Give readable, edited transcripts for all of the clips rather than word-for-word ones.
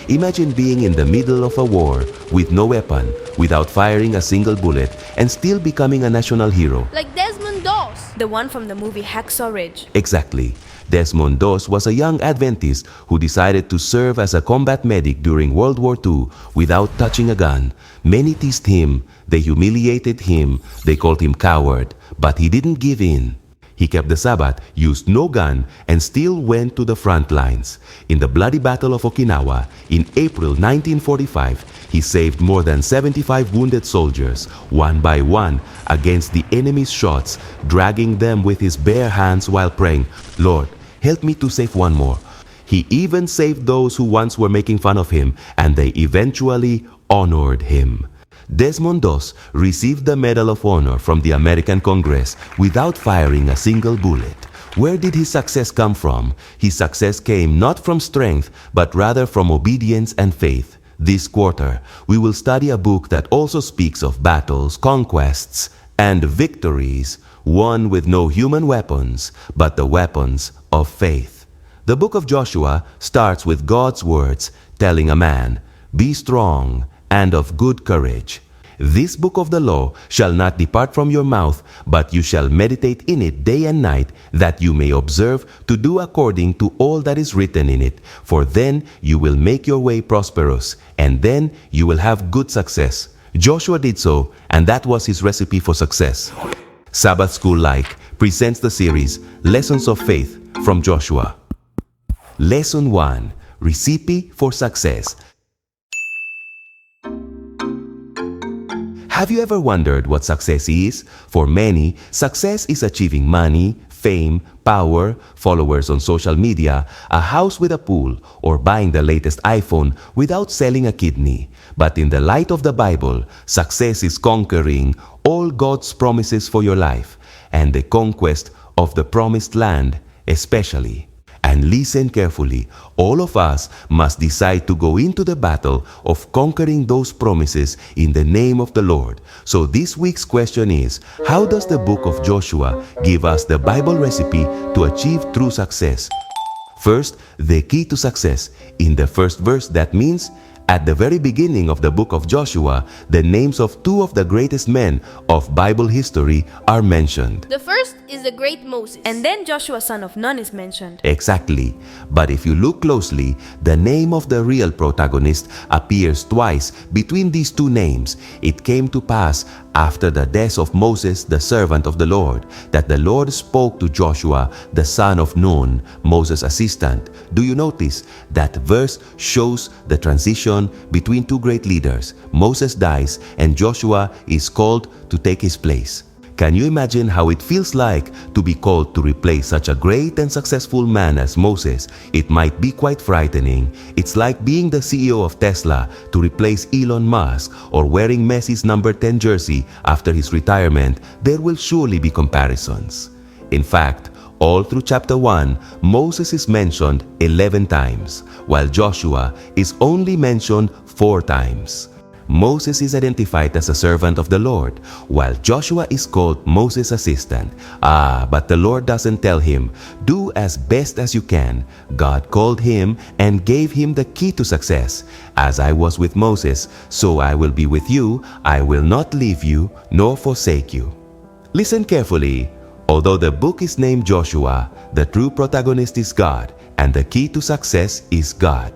Imagine being in the middle of a war with no weapon, without firing a single bullet, and still becoming a national hero. Like Desmond Doss. The one from the movie Hacksaw Ridge. Exactly. Desmond Doss was a young Adventist who decided to serve as a combat medic during World War II without touching a gun. Many teased him, they humiliated him, they called him coward, but he didn't give in. He kept the Sabbath, used no gun, and still went to the front lines. In the bloody Battle of Okinawa in April 1945, he saved more than 75 wounded soldiers, one by one, against the enemy's shots, dragging them with his bare hands while praying, "Lord, help me to save one more." He even saved those who once were making fun of him, and they eventually honored him. Desmond Doss received the Medal of Honor from the American Congress without firing a single bullet. Where did his success come from? His success came not from strength, but rather from obedience and faith. This quarter, we will study a book that also speaks of battles, conquests, and victories won with no human weapons, but the weapons of faith. The book of Joshua starts with God's words telling a man, "Be strong and of good courage. This book of the law shall not depart from your mouth, but you shall meditate in it day and night, that you may observe to do according to all that is written in it. For then you will make your way prosperous, and then you will have good success." Joshua did so, and that was his recipe for success. Sabbath School Like presents the series Lessons of Faith from Joshua. Lesson 1. Recipe for Success. Have you ever wondered what success is? For many, success is achieving money, fame, power, followers on social media, a house with a pool, or buying the latest iPhone without selling a kidney. But in the light of the Bible, success is conquering all God's promises for your life and the conquest of the promised land especially. And listen carefully, all of us must decide to go into the battle of conquering those promises in the name of the Lord. So this week's question is, how does the book of Joshua give us the Bible recipe to achieve true success? First, the key to success. In the first verse, that means at the very beginning of the book of Joshua, the names of two of the greatest men of Bible history are mentioned. The first is the great Moses. And then Joshua son of Nun is mentioned. Exactly. But if you look closely, the name of the real protagonist appears twice between these two names. It came to pass after the death of Moses, the servant of the Lord, that the Lord spoke to Joshua, the son of Nun, Moses' assistant. Do you notice that verse shows the transition between two great leaders? Moses dies and Joshua is called to take his place. Can you imagine how it feels like to be called to replace such a great and successful man as Moses? It might be quite frightening. It's like being the CEO of Tesla to replace Elon Musk, or wearing Messi's number 10 jersey after his retirement. There will surely be comparisons. In fact, all through chapter 1, Moses is mentioned 11 times, while Joshua is only mentioned 4 times. Moses is identified as a servant of the Lord, while Joshua is called Moses' assistant. But the Lord doesn't tell him, "Do as best as you can." God called him and gave him the key to success. "As I was with Moses, so I will be with you. I will not leave you nor forsake you." Listen carefully. Although the book is named Joshua, the true protagonist is God, and the key to success is God.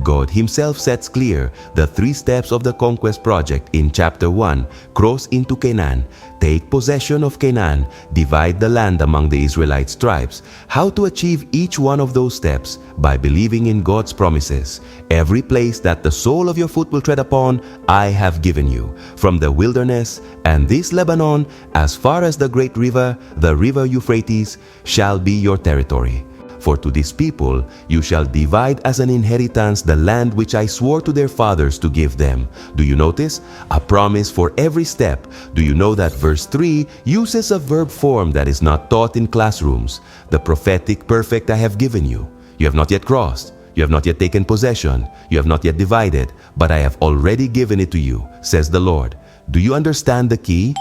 God himself sets clear the 3 steps of the conquest project in chapter 1. Cross into Canaan, take possession of Canaan, divide the land among the Israelite tribes. How to achieve each one of those steps? By believing in God's promises. Every place that the sole of your foot will tread upon, I have given you. From the wilderness and this Lebanon, as far as the great river, the river Euphrates, shall be your territory. For to this people you shall divide as an inheritance the land which I swore to their fathers to give them. Do you notice? A promise for every step. Do you know that verse 3 uses a verb form that is not taught in classrooms? The prophetic perfect I have given you. You have not yet crossed. You have not yet taken possession. You have not yet divided. But I have already given it to you, says the Lord. Do you understand the key?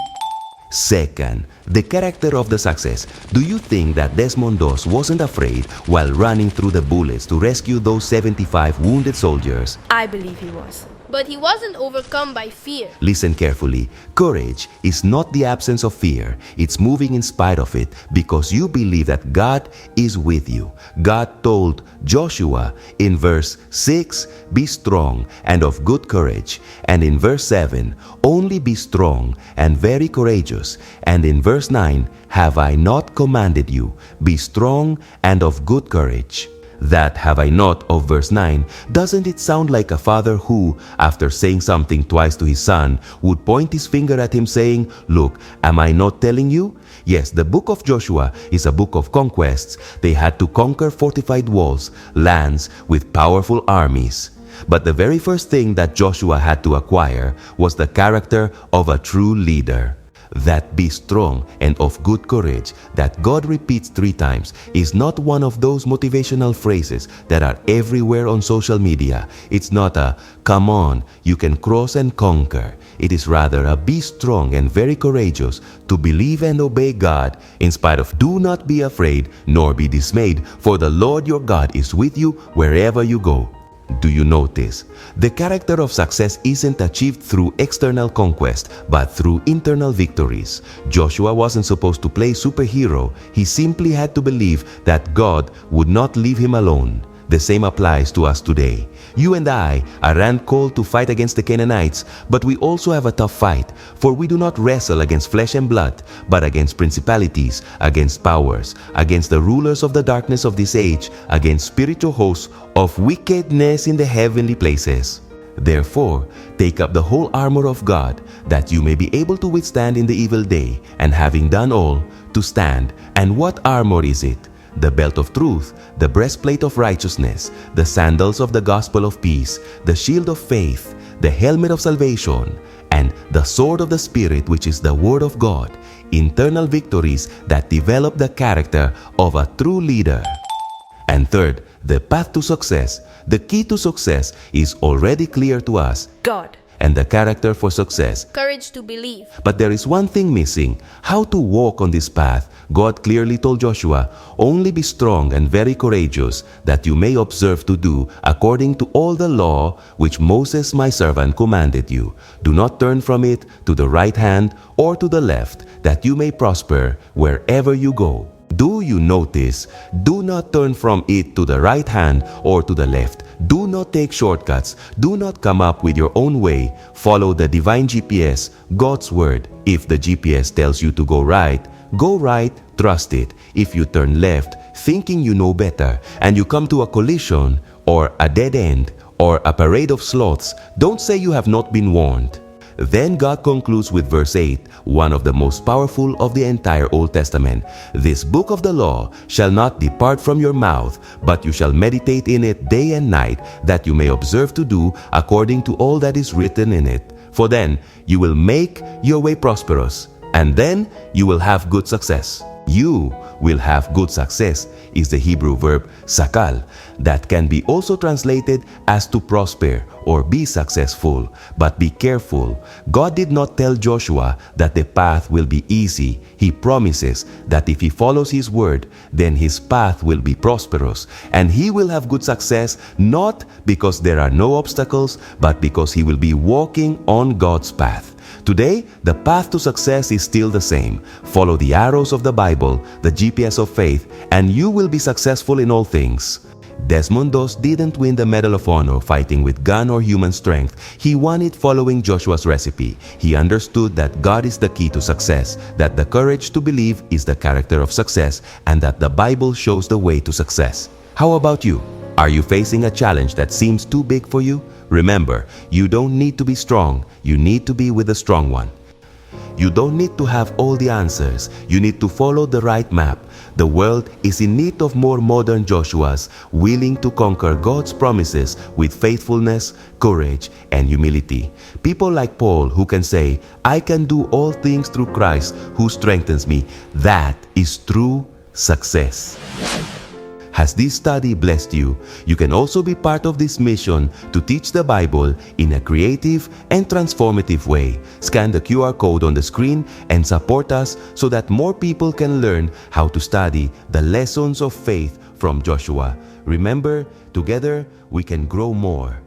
Second, the character of the success. Do you think that Desmond Doss wasn't afraid while running through the bullets to rescue those 75 wounded soldiers? I believe he was. But he wasn't overcome by fear. Listen carefully. Courage is not the absence of fear. It's moving in spite of it because you believe that God is with you. God told Joshua in verse 6, "Be strong and of good courage." And in verse 7, "Only be strong and very courageous." And in verse 9, "Have I not commanded you? Be strong and of good courage." That "have I not" of verse 9, doesn't it sound like a father who, after saying something twice to his son, would point his finger at him saying, "Look, am I not telling you?" Yes, the book of Joshua is a book of conquests. They had to conquer fortified walls, lands with powerful armies. But the very first thing that Joshua had to acquire was the character of a true leader. That "be strong and of good courage" that God repeats 3 times is not one of those motivational phrases that are everywhere on social media. It's not a "come on, you can cross and conquer." It is rather a "be strong and very courageous to believe and obey God in spite of." "Do not be afraid nor be dismayed, for the Lord your God is with you wherever you go." Do you notice? The character of success isn't achieved through external conquest, but through internal victories. Joshua wasn't supposed to play superhero. He simply had to believe that God would not leave him alone. The same applies to us today. You and I aren't called to fight against the Canaanites, but we also have a tough fight, for we do not wrestle against flesh and blood, but against principalities, against powers, against the rulers of the darkness of this age, against spiritual hosts of wickedness in the heavenly places. Therefore, take up the whole armor of God, that you may be able to withstand in the evil day, and having done all, to stand. And what armor is it? The belt of truth, the breastplate of righteousness, the sandals of the gospel of peace, the shield of faith, the helmet of salvation, and the sword of the Spirit, which is the word of God. Internal victories that develop the character of a true leader. And third, the path to success. The key to success is already clear to us. God. And the character for success. Courage to believe. But there is one thing missing. How to walk on this path. God clearly told Joshua, "Only be strong and very courageous, that you may observe to do according to all the law which Moses my servant commanded you. Do not turn from it to the right hand or to the left, that you may prosper wherever you go." Do you notice? Do not turn from it to the right hand or to the left. Do not take shortcuts. Do not come up with your own way. Follow the divine GPS, God's word. If the GPS tells you to go right, trust it. If you turn left, thinking you know better, and you come to a collision or a dead end or a parade of sloths, don't say you have not been warned. Then God concludes with verse 8, one of the most powerful of the entire Old Testament. "This book of the law shall not depart from your mouth, but you shall meditate in it day and night, that you may observe to do according to all that is written in it. For then you will make your way prosperous, and then you will have good success." You will have good success is the Hebrew verb sakal, that can be also translated as to prosper or be successful. But be careful. God did not tell Joshua that the path will be easy. He promises that if he follows his word, then his path will be prosperous, and he will have good success, not because there are no obstacles, but because he will be walking on God's path. Today, the path to success is still the same. Follow the arrows of the Bible, the GPS of faith, and you will be successful in all things. Desmond Doss didn't win the Medal of Honor fighting with gun or human strength. He won it following Joshua's recipe. He understood that God is the key to success, that the courage to believe is the character of success, and that the Bible shows the way to success. How about you? Are you facing a challenge that seems too big for you? Remember, you don't need to be strong. You need to be with the strong one. You don't need to have all the answers. You need to follow the right map. The world is in need of more modern Joshuas, willing to conquer God's promises with faithfulness, courage, and humility. People like Paul who can say, "I can do all things through Christ who strengthens me." That is true success. Has this study blessed you? You can also be part of this mission to teach the Bible in a creative and transformative way. Scan the QR code on the screen and support us so that more people can learn how to study the lessons of faith from Joshua. Remember, together we can grow more.